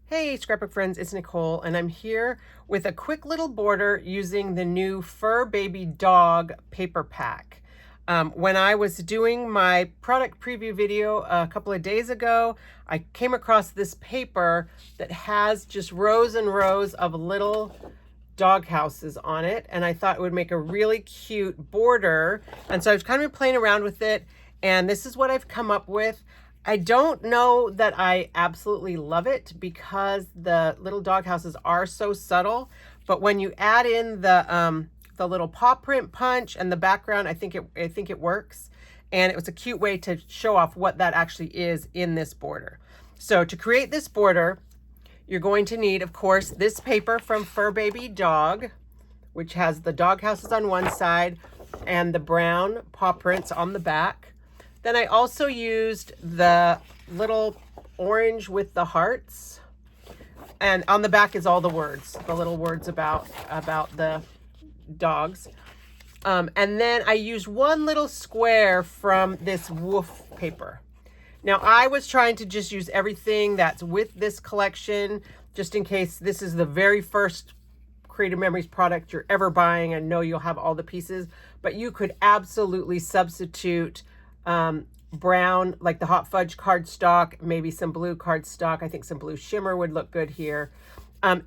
Hey Scrapbook friends, it's Nicole and I'm here with a quick little border using the new Fur Baby Dog paper pack. When I was doing my product preview video a couple of days ago, I came across this paper that has just rows and rows of little dog houses on it, and I thought it would make a really cute border. And so I was kind of playing around with it, and this is what I've come up with. I don't know that I absolutely love it because the little dog houses are so subtle, but when you add in the little paw print punch and the background, I think it works. And it was a cute way to show off what that actually is in this border. So to create this border, you're going to need, of course, this paper from Fur Baby Dog, which has the dog houses on one side and the brown paw prints on the back. Then I also used the little orange with the hearts, and on the back is all the words, the little words about the dogs. And then I used one little square from this woof paper. Now I was trying to just use everything that's with this collection, just in case this is the very first Creative Memories product you're ever buying. I know you'll have all the pieces, but you could absolutely substitute brown, like the Hot Fudge cardstock, maybe some blue cardstock. I think some blue shimmer would look good here.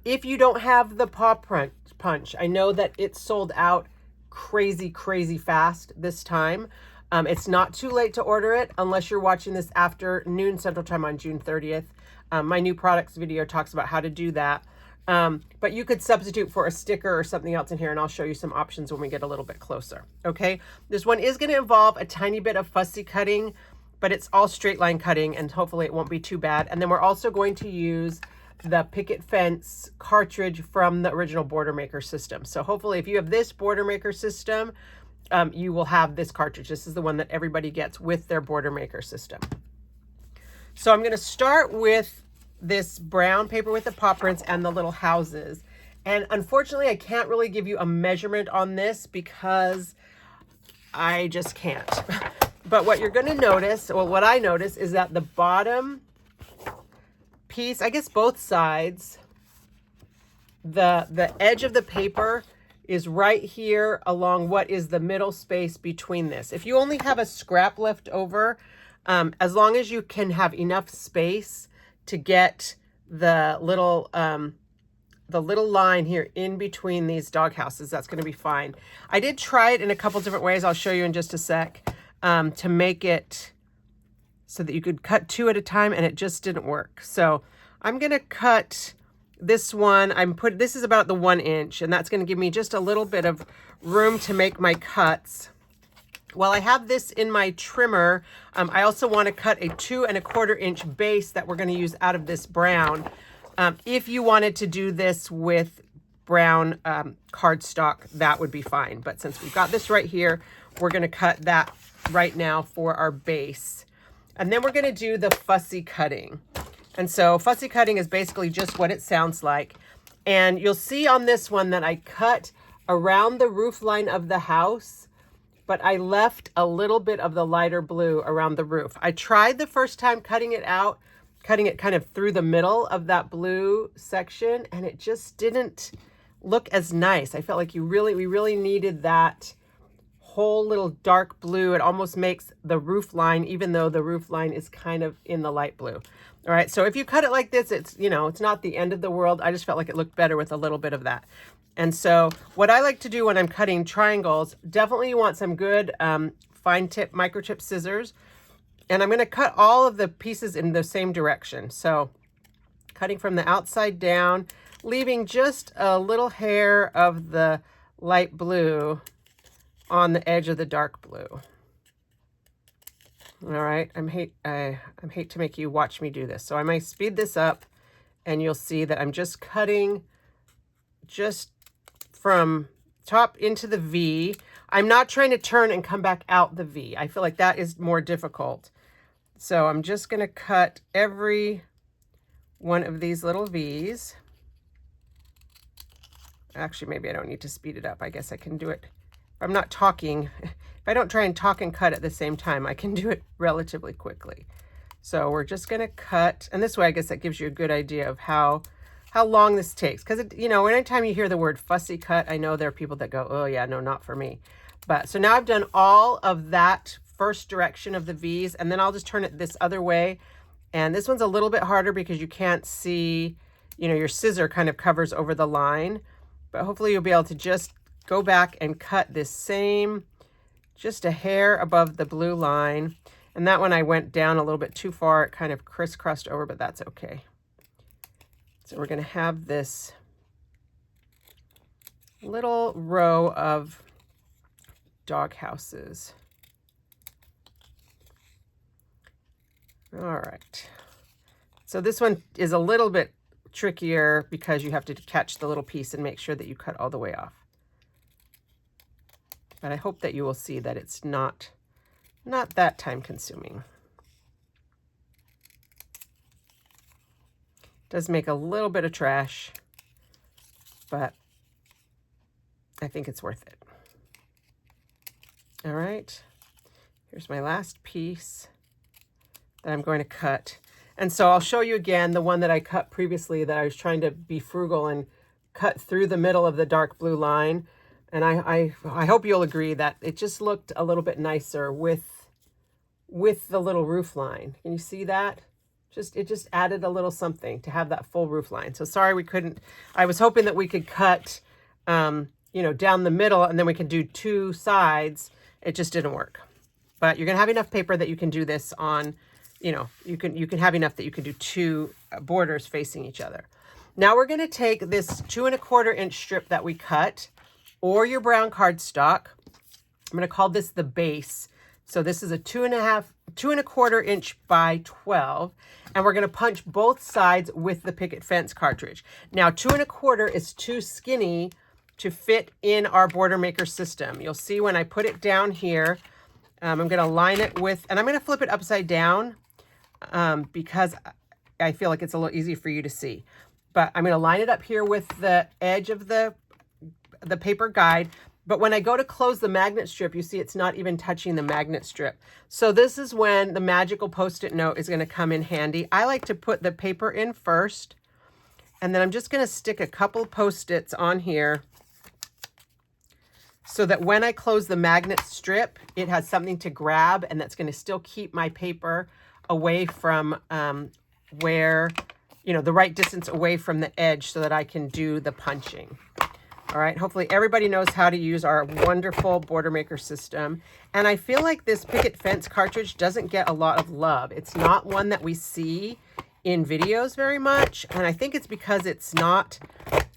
If you don't have the Paw Punch, I know that it's sold out crazy fast this time. It's not too late to order it unless you're watching this after noon Central Time on June 30th. My new products video talks about how to do that. But you could substitute for a sticker or something else in here, and I'll show you some options when we get a little bit closer. Okay, this one is going to involve a tiny bit of fussy cutting, but it's all straight line cutting, and hopefully it won't be too bad. And then we're also going to use the Picket Fence cartridge from the original Border Maker system. So hopefully if you have this Border Maker system, you will have this cartridge. This is the one that everybody gets with their Border Maker system. So I'm going to start with this brown paper with the paw prints and the little houses. And unfortunately, I can't really give you a measurement on this because I just can't. But what you're going to notice, well, what I notice is that the bottom piece, I guess both sides, the edge of the paper is right here along what is the middle space between this. If you only have a scrap left over, as long as you can have enough space to get the little line here in between these dog houses, that's going to be fine. I did try it in a couple different ways. I'll show you in just a sec, to make it so that you could cut two at a time, and it just didn't work. So I'm going to cut this one. This is about the 1 inch, and that's going to give me just a little bit of room to make my cuts. While I have this in my trimmer, I also want to cut a 2 1/4 inch base that we're going to use out of this brown. If you wanted to do this with brown cardstock, that would be fine. But since we've got this right here, we're going to cut that right now for our base. And then we're going to do the fussy cutting. And so fussy cutting is basically just what it sounds like. And you'll see on this one that I cut around the roof line of the house, but I left a little bit of the lighter blue around the roof. I tried the first time cutting it out, cutting it kind of through the middle of that blue section, and it just didn't look as nice. I felt like we really needed that whole little dark blue. It almost makes the roof line, even though the roof line is kind of in the light blue. All right, so if you cut it like this, it's, it's not the end of the world. I just felt like it looked better with a little bit of that. And so what I like to do when I'm cutting triangles, definitely you want some good fine tip microchip scissors. And I'm going to cut all of the pieces in the same direction. So cutting from the outside down, leaving just a little hair of the light blue on the edge of the dark blue. All right, I hate to make you watch me do this. So I might speed this up, and you'll see that I'm just cutting just from top into the V. I'm not trying to turn and come back out the V. I feel like that is more difficult. So I'm just going to cut every one of these little V's. Actually, maybe I don't need to speed it up. I guess I can do it. If I'm not talking, if I don't try and talk and cut at the same time, I can do it relatively quickly. So we're just going to cut, and this way I guess that gives you a good idea of how long this takes. Because, you know, anytime you hear the word fussy cut, I know there are people that go, oh yeah, no, not for me. But so now I've done all of that first direction of the V's, and then I'll just turn it this other way. And this one's a little bit harder because you can't see, you know, your scissor kind of covers over the line. But hopefully you'll be able to just go back and cut this same, just a hair above the blue line. And that one I went down a little bit too far. It kind of crisscrossed over, but that's okay. So we're going to have this little row of dog houses. All right. So this one is a little bit trickier because you have to catch the little piece and make sure that you cut all the way off. But I hope that you will see that it's not that time consuming. It does make a little bit of trash, but I think it's worth it. All right, here's my last piece that I'm going to cut. And so I'll show you again the one that I cut previously that I was trying to be frugal and cut through the middle of the dark blue line. And I hope you'll agree that it just looked a little bit nicer with the little roof line. Can you see that? It just added a little something to have that full roof line. So sorry we couldn't. I was hoping that we could cut, you know, down the middle and then we can do two sides. It just didn't work. But you're gonna have enough paper that you can do this on. You know, you can have enough that you can do two borders facing each other. Now we're going to take this 2¼ inch strip that we cut, or your brown cardstock. I'm going to call this the base. So this is a 2¼ inch by 12, and we're going to punch both sides with the picket fence cartridge. Now 2¼ is too skinny to fit in our border maker system. You'll see when I put it down here, I'm going to line it with, and I'm going to flip it upside down. Because I feel like it's a little easy for you to see. But I'm going to line it up here with the edge of the paper guide. But when I go to close the magnet strip, you see it's not even touching the magnet strip. So this is when the magical Post-it note is going to come in handy. I like to put the paper in first, and then I'm just going to stick a couple Post-its on here so that when I close the magnet strip, it has something to grab, and that's going to still keep my paper away from where, you know, the right distance away from the edge so that I can do the punching. All right, hopefully everybody knows how to use our wonderful border maker system. And I feel like this picket fence cartridge doesn't get a lot of love. It's not one that we see in videos very much. And I think it's because it's not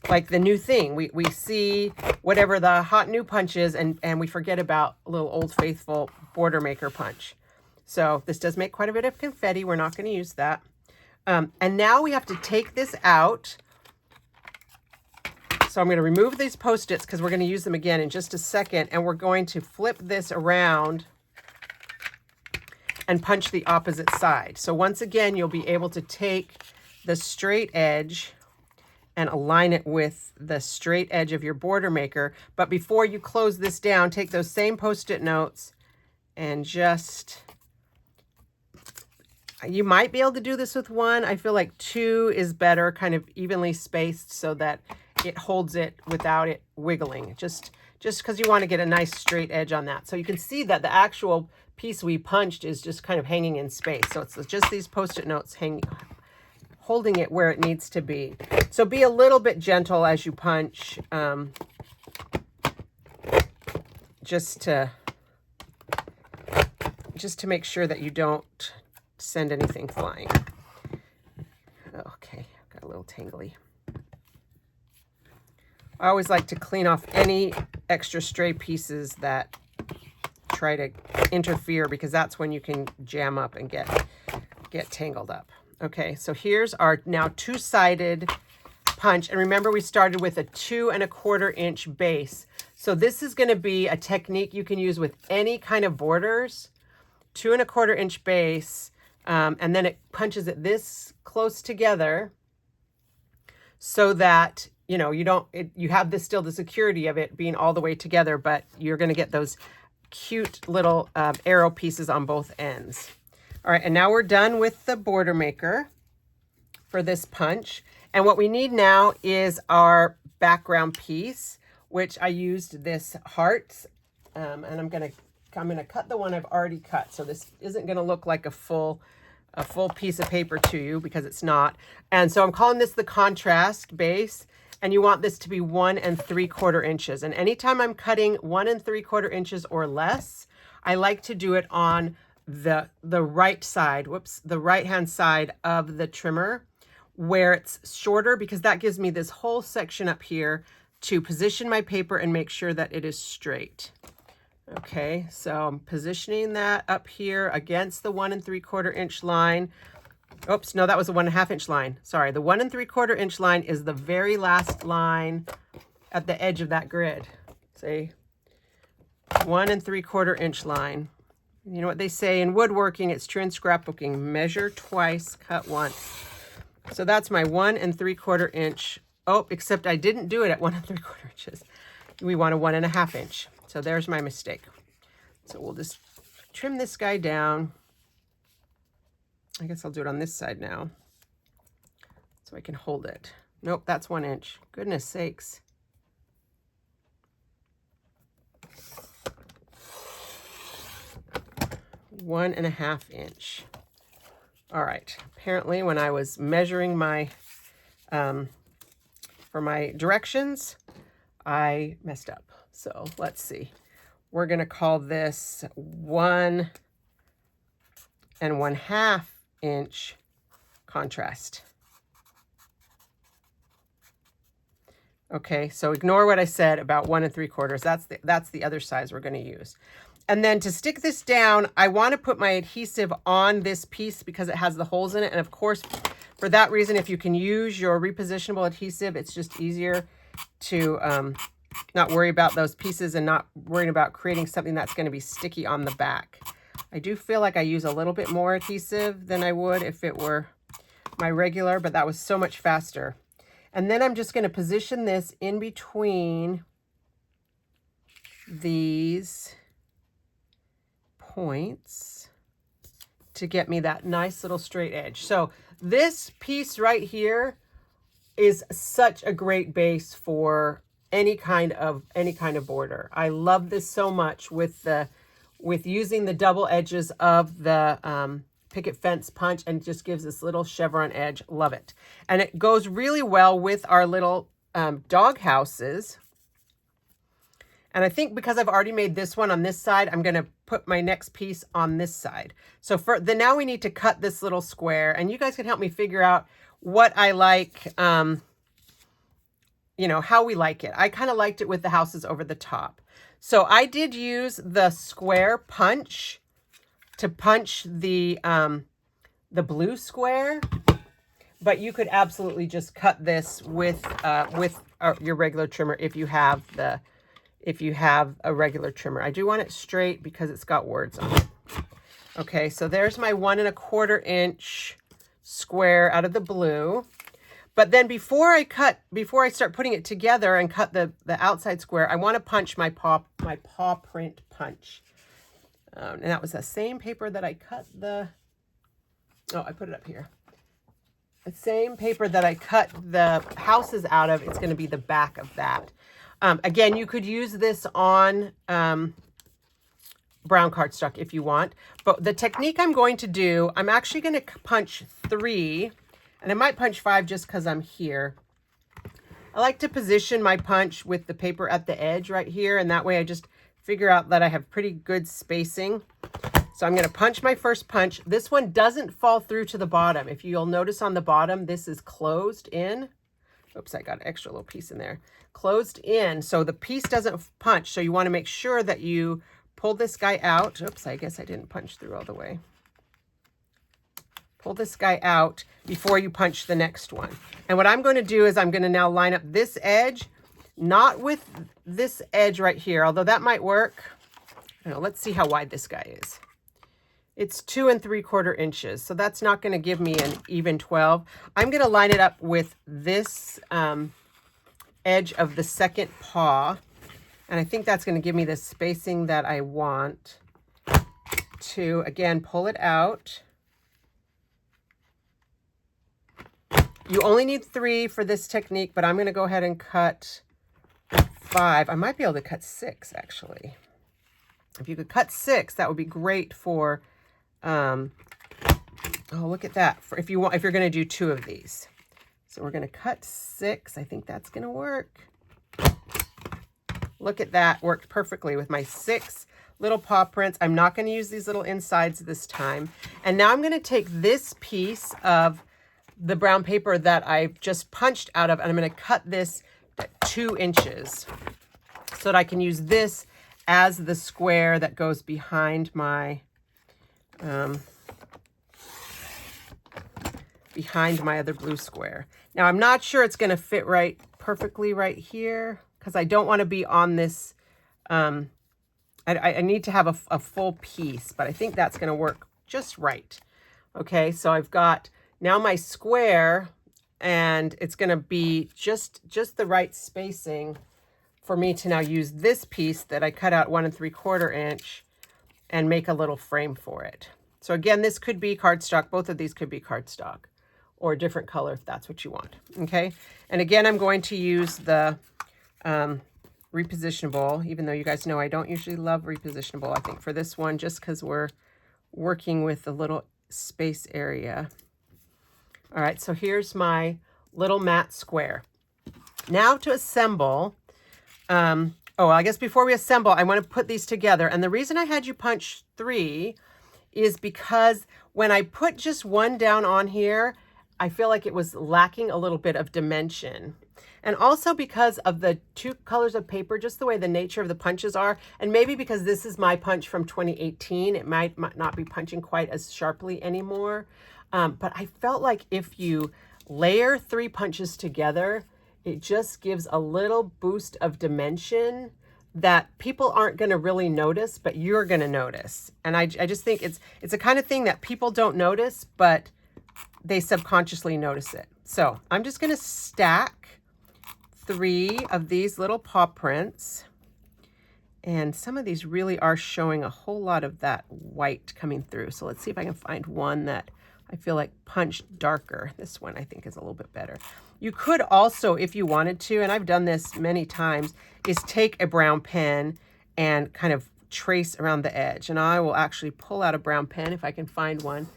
like the new thing. We see whatever the hot new punch is, and we forget about a little old faithful border maker punch. So this does make quite a bit of confetti. We're not going to use that. And now we have to take this out. So I'm going to remove these Post-its because we're going to use them again in just a second. And we're going to flip this around and punch the opposite side. So once again, you'll be able to take the straight edge and align it with the straight edge of your border maker. But before you close this down, take those same Post-it notes and just... You might be able to do this with one. I feel like two is better, kind of evenly spaced so that it holds it without it wiggling. Just because you want to get a nice straight edge on that. So you can see that the actual piece we punched is just kind of hanging in space. So it's just these Post-it notes holding it where it needs to be. So be a little bit gentle as you punch, just to make sure that you don't send anything flying. Okay, got a little tangly. I always like to clean off any extra stray pieces that try to interfere, because that's when you can jam up and get tangled up. Okay, so here's our now two-sided punch. And remember, we started with a 2¼ inch base. So this is going to be a technique you can use with any kind of borders. 2¼ inch base. And then it punches it this close together so that, you know, you have this still the security of it being all the way together, but you're going to get those cute little arrow pieces on both ends. All right, and now we're done with the border maker for this punch. And what we need now is our background piece, which I used this heart. And I'm gonna cut the one I've already cut. So this isn't gonna look like a full piece of paper to you, because it's not. And so I'm calling this the contrast base. And you want this to be 1 3/4 inches. And anytime I'm cutting 1 3/4 inches or less, I like to do it on the right side, the right-hand side of the trimmer, where it's shorter, because that gives me this whole section up here to position my paper and make sure that it is straight. Okay, so I'm positioning that up here against the 1 3/4 inch line. Oops, no, that was a 1 1/2 inch line. Sorry, the 1 3/4 inch line is the very last line at the edge of that grid. Say 1 3/4 inch line. You know what they say in woodworking, it's true in scrapbooking: measure twice, cut once. So that's my 1 3/4 inch. Oh, except I didn't do it at 1 3/4 inches. We want a 1 1/2 inch. So there's my mistake. So we'll just trim this guy down. I guess I'll do it on this side now, so I can hold it. Nope, that's 1 inch. Goodness sakes. One and a half inch. All right. Apparently, when I was measuring my for my directions, I messed up. So let's see. We're going to call this 1 1/2 inch contrast. Okay, so ignore what I said about 1 3/4. That's the other size we're going to use. And then to stick this down, I want to put my adhesive on this piece because it has the holes in it. And of course, for that reason, if you can use your repositionable adhesive, it's just easier to not worry about those pieces and not worrying about creating something that's going to be sticky on the back. I do feel like I use a little bit more adhesive than I would if it were my regular, but that was so much faster. And then I'm just going to position this in between these points to get me that nice little straight edge. So this piece right here is such a great base for any kind of border. I love this so much with using the double edges of the picket fence punch, and it just gives this little chevron edge. Love it. And it goes really well with our little dog houses. And I think because I've already made this one on this side, I'm going to put my next piece on this side. So now we need to cut this little square, and you guys can help me figure out what I like, you know, how we like it. I kind of liked it with the houses over the top. So I did use the square punch to punch the blue square, but you could absolutely just cut this with your regular trimmer if you have a regular trimmer. I do want it straight because it's got words on it. Okay, so there's my 1 1/4 inch square out of the blue. But then before I start putting it together and cut the outside square, I want to punch my paw print punch. And that was the same paper that I cut I put it up here. The same paper that I cut the houses out of, it's going to be the back of that. Again, you could use this on brown cardstock if you want. But the technique I'm going to do, I'm actually going to punch 3, and I might punch 5 just because I'm here. I like to position my punch with the paper at the edge right here, and that way I just figure out that I have pretty good spacing. So I'm going to punch my first punch. This one doesn't fall through to the bottom. If you'll notice on the bottom, this is closed in. Oops, I got an extra little piece in there. Closed in, so the piece doesn't punch. So you want to make sure that you pull this guy out. Oops, I guess I didn't punch through all the way. Pull this guy out before you punch the next one. And what I'm going to do is I'm going to now line up this edge, not with this edge right here, although that might work. Now, let's see how wide this guy is. It's 2 3/4 inches, so that's not going to give me an even 12. I'm going to line it up with this edge of the second paw, and I think that's going to give me the spacing that I want to, again, pull it out. You only need 3 for this technique, but I'm going to go ahead and cut 5. I might be able to cut 6, actually. If you could cut 6, that would be great for, oh, look at that. For if you're going to do 2 of these. So we're going to cut 6. I think that's going to work. Look at that. Worked perfectly with my 6 little paw prints. I'm not going to use these little insides this time. And now I'm going to take this piece of the brown paper that I've just punched out of, and I'm going to cut this at 2 inches so that I can use this as the square that goes behind my other blue square. Now I'm not sure it's going to fit right perfectly right here because I don't want to be on this. I need to have a full piece, but I think that's going to work just right. Okay, so I've got now my square, and it's going to be just the right spacing for me to now use this piece that I cut out 1 3/4 inch and make a little frame for it. So again, this could be cardstock. Both of these could be cardstock or a different color if that's what you want. Okay, and again, I'm going to use the repositionable, even though you guys know I don't usually love repositionable. I think for this one, just because we're working with a little space area. All right, so here's my little matte square. Now to assemble, oh, I guess before we assemble, I want to put these together. And the reason I had you punch 3 is because when I put just 1 down on here, I feel like it was lacking a little bit of dimension. And also because of the 2 colors of paper, just the way the nature of the punches are, and maybe because this is my punch from 2018, it might not be punching quite as sharply anymore. But I felt like if you layer 3 punches together, it just gives a little boost of dimension that people aren't going to really notice, but you're going to notice. And I just think it's a kind of thing that people don't notice, but they subconsciously notice it. So I'm just going to stack 3 of these little paw prints. And some of these really are showing a whole lot of that white coming through. So let's see if I can find one that I feel like punched darker. This one I think is a little bit better. You could also, if you wanted to, and I've done this many times, is take a brown pen and kind of trace around the edge. And I will actually pull out a brown pen if I can find one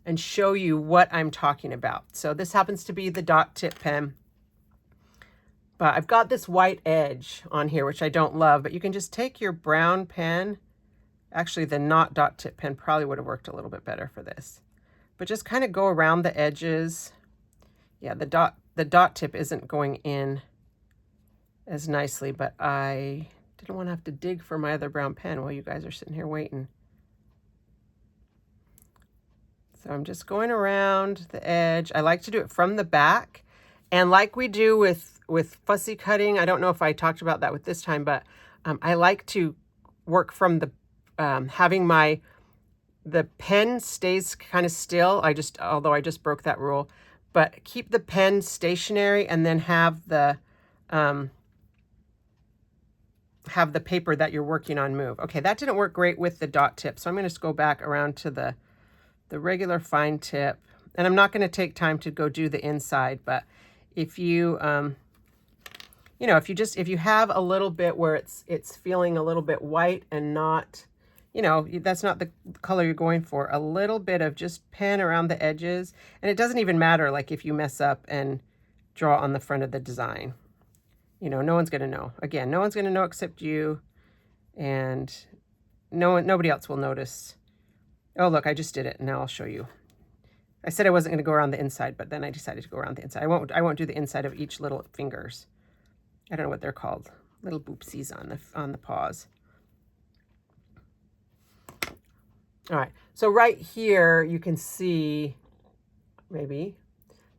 and show you what I'm talking about. So this happens to be the dot tip pen. But I've got this white edge on here, which I don't love, but you can just take your brown pen. Actually, the not dot tip pen probably would have worked a little bit better for this. But just kind of go around the edges. Yeah, the dot tip isn't going in as nicely, but I didn't want to have to dig for my other brown pen while you guys are sitting here waiting. So I'm just going around the edge. I like to do it from the back. And like we do with fussy cutting, I don't know if I talked about that with this time, but I like to work from the, having the pen stays kind of still. Although I just broke that rule, but keep the pen stationary and then have the paper that you're working on move. Okay, that didn't work great with the dot tip. So I'm going to just go back around to the regular fine tip. And I'm not going to take time to go do the inside, but if you, you know, if you have a little bit where it's feeling a little bit white and not, you know, that's not the color you're going for, a little bit of just pen around the edges. And it doesn't even matter, like, if you mess up and draw on the front of the design. You know, no one's going to know. Again, no one's going to know except you, and nobody else will notice. Oh, look, I just did it. Now I'll show you. I said I wasn't going to go around the inside, but then I decided to go around the inside. I won't do the inside of each little fingers. I don't know what they're called. Little boopsies on the paws. All right. So right here you can see maybe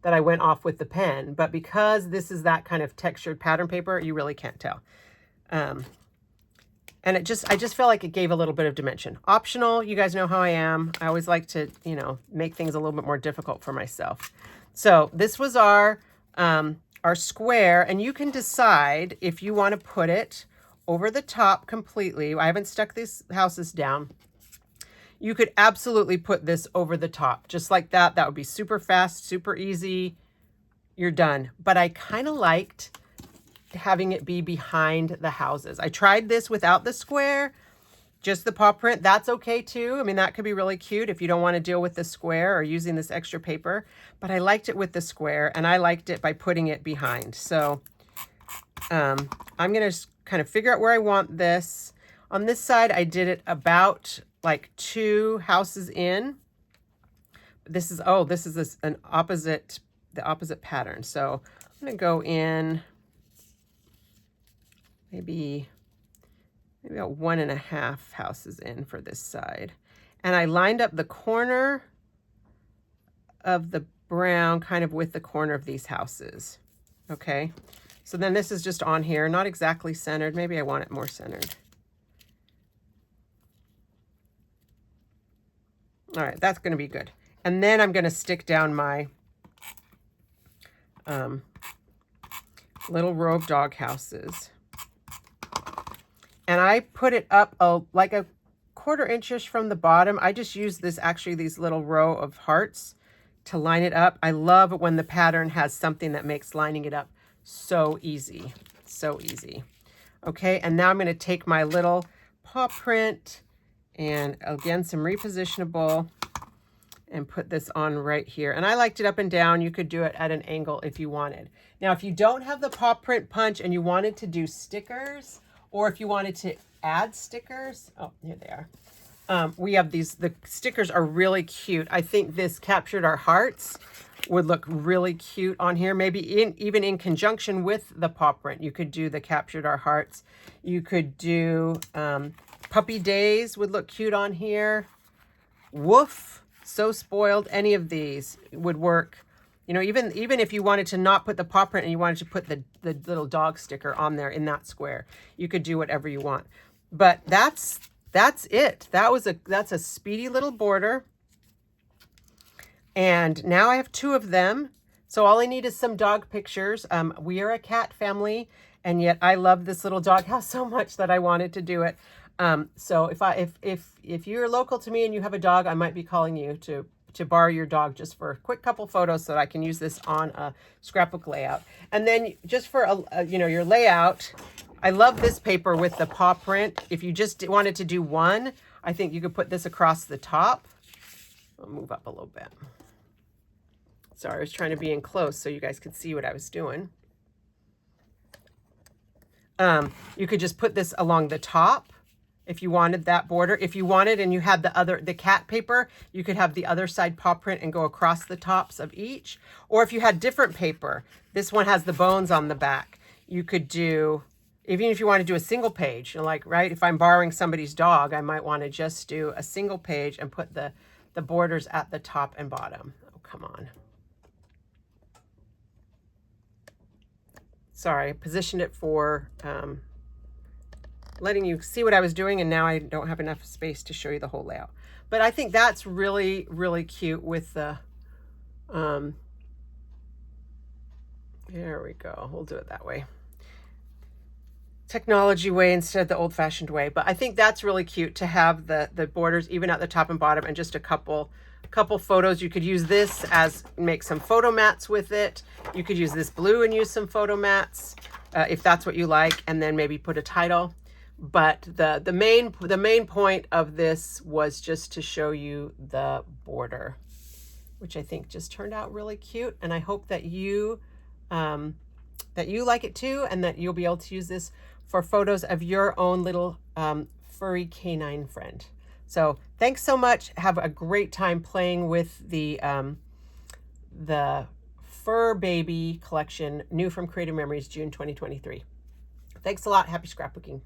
that I went off with the pen, but because this is that kind of textured pattern paper, you really can't tell. And I just felt like it gave a little bit of dimension. Optional, you guys know how I am. I always like to, you know, make things a little bit more difficult for myself. So this was our square, and you can decide if you want to put it over the top completely. I haven't stuck these houses down. You could absolutely put this over the top, just like that. That would be super fast, super easy. you're done. But I kind of liked having it be behind the houses. I tried this without the square, just the paw print. That's okay too. I mean, that could be really cute if you don't want to deal with the square or using this extra paper. But I liked it with the square, and I liked it by putting it behind. So I'm going to kind of figure out where I want this. On this side, I did it about like 2 houses in. This is, oh, this is the opposite pattern. So I'm going to go in maybe about 1.5 houses in for this side. And I lined up the corner of the brown kind of with the corner of these houses. Okay. So then this is just on here, not exactly centered. Maybe I want it more centered. All right, that's going to be good. And then I'm going to stick down my little row of dog houses. And I put it up like a 1/4 inch from the bottom. I just use these little row of hearts to line it up. I love when the pattern has something that makes lining it up so easy. So easy. Okay, and now I'm going to take my little paw print and again some repositionable and put this on right here. And I liked it up and down. You could do it at an angle if you wanted. Now, if you don't have the paw print punch and you wanted to do stickers, or if you wanted to add stickers, oh, here they are. We have these, the stickers are really cute. I think this Captured Our Hearts would look really cute on here. Maybe even in conjunction with the paw print, you could do the Captured Our Hearts. You could do Puppy Days would look cute on here. Woof, So Spoiled, any of these would work. You know, even if you wanted to not put the paw print and you wanted to put the little dog sticker on there in that square, you could do whatever you want. But that's it. That's a speedy little border. And now I have 2 of them. So all I need is some dog pictures. We are a cat family, and yet I love this little dog house so much that I wanted to do it. So if you're local to me and you have a dog, I might be calling you to borrow your dog just for a quick couple photos so that I can use this on a scrapbook layout. And then just for your layout, I love this paper with the paw print. If you just wanted to do one, I think you could put this across the top. I'll move up a little bit. Sorry, I was trying to be in close so you guys could see what I was doing. You could just put this along the top if you wanted that border. If you wanted and you had the cat paper, you could have the other side paw print and go across the tops of each. Or if you had different paper, this one has the bones on the back. You could do, even if you want to do a single page, like, right, if I'm borrowing somebody's dog, I might want to just do a single page and put the borders at the top and bottom. Oh, come on. Sorry, I positioned it for letting you see what I was doing, and now I don't have enough space to show you the whole layout. But I think that's really, really cute with the, there we go. We'll do it that way. Technology way instead of the old-fashioned way. But I think that's really cute to have the borders even at the top and bottom, and just a couple photos. You could use this as, make some photo mats with it. You could use this blue and use some photo mats if that's what you like, and then maybe put a title. But the main point of this was just to show you the border, which I think just turned out really cute. And I hope that you like it too, and that you'll be able to use this for photos of your own little furry canine friend. So thanks so much. Have a great time playing with the Fur Baby collection, new from Creative Memories, June 2023. Thanks a lot. Happy scrapbooking.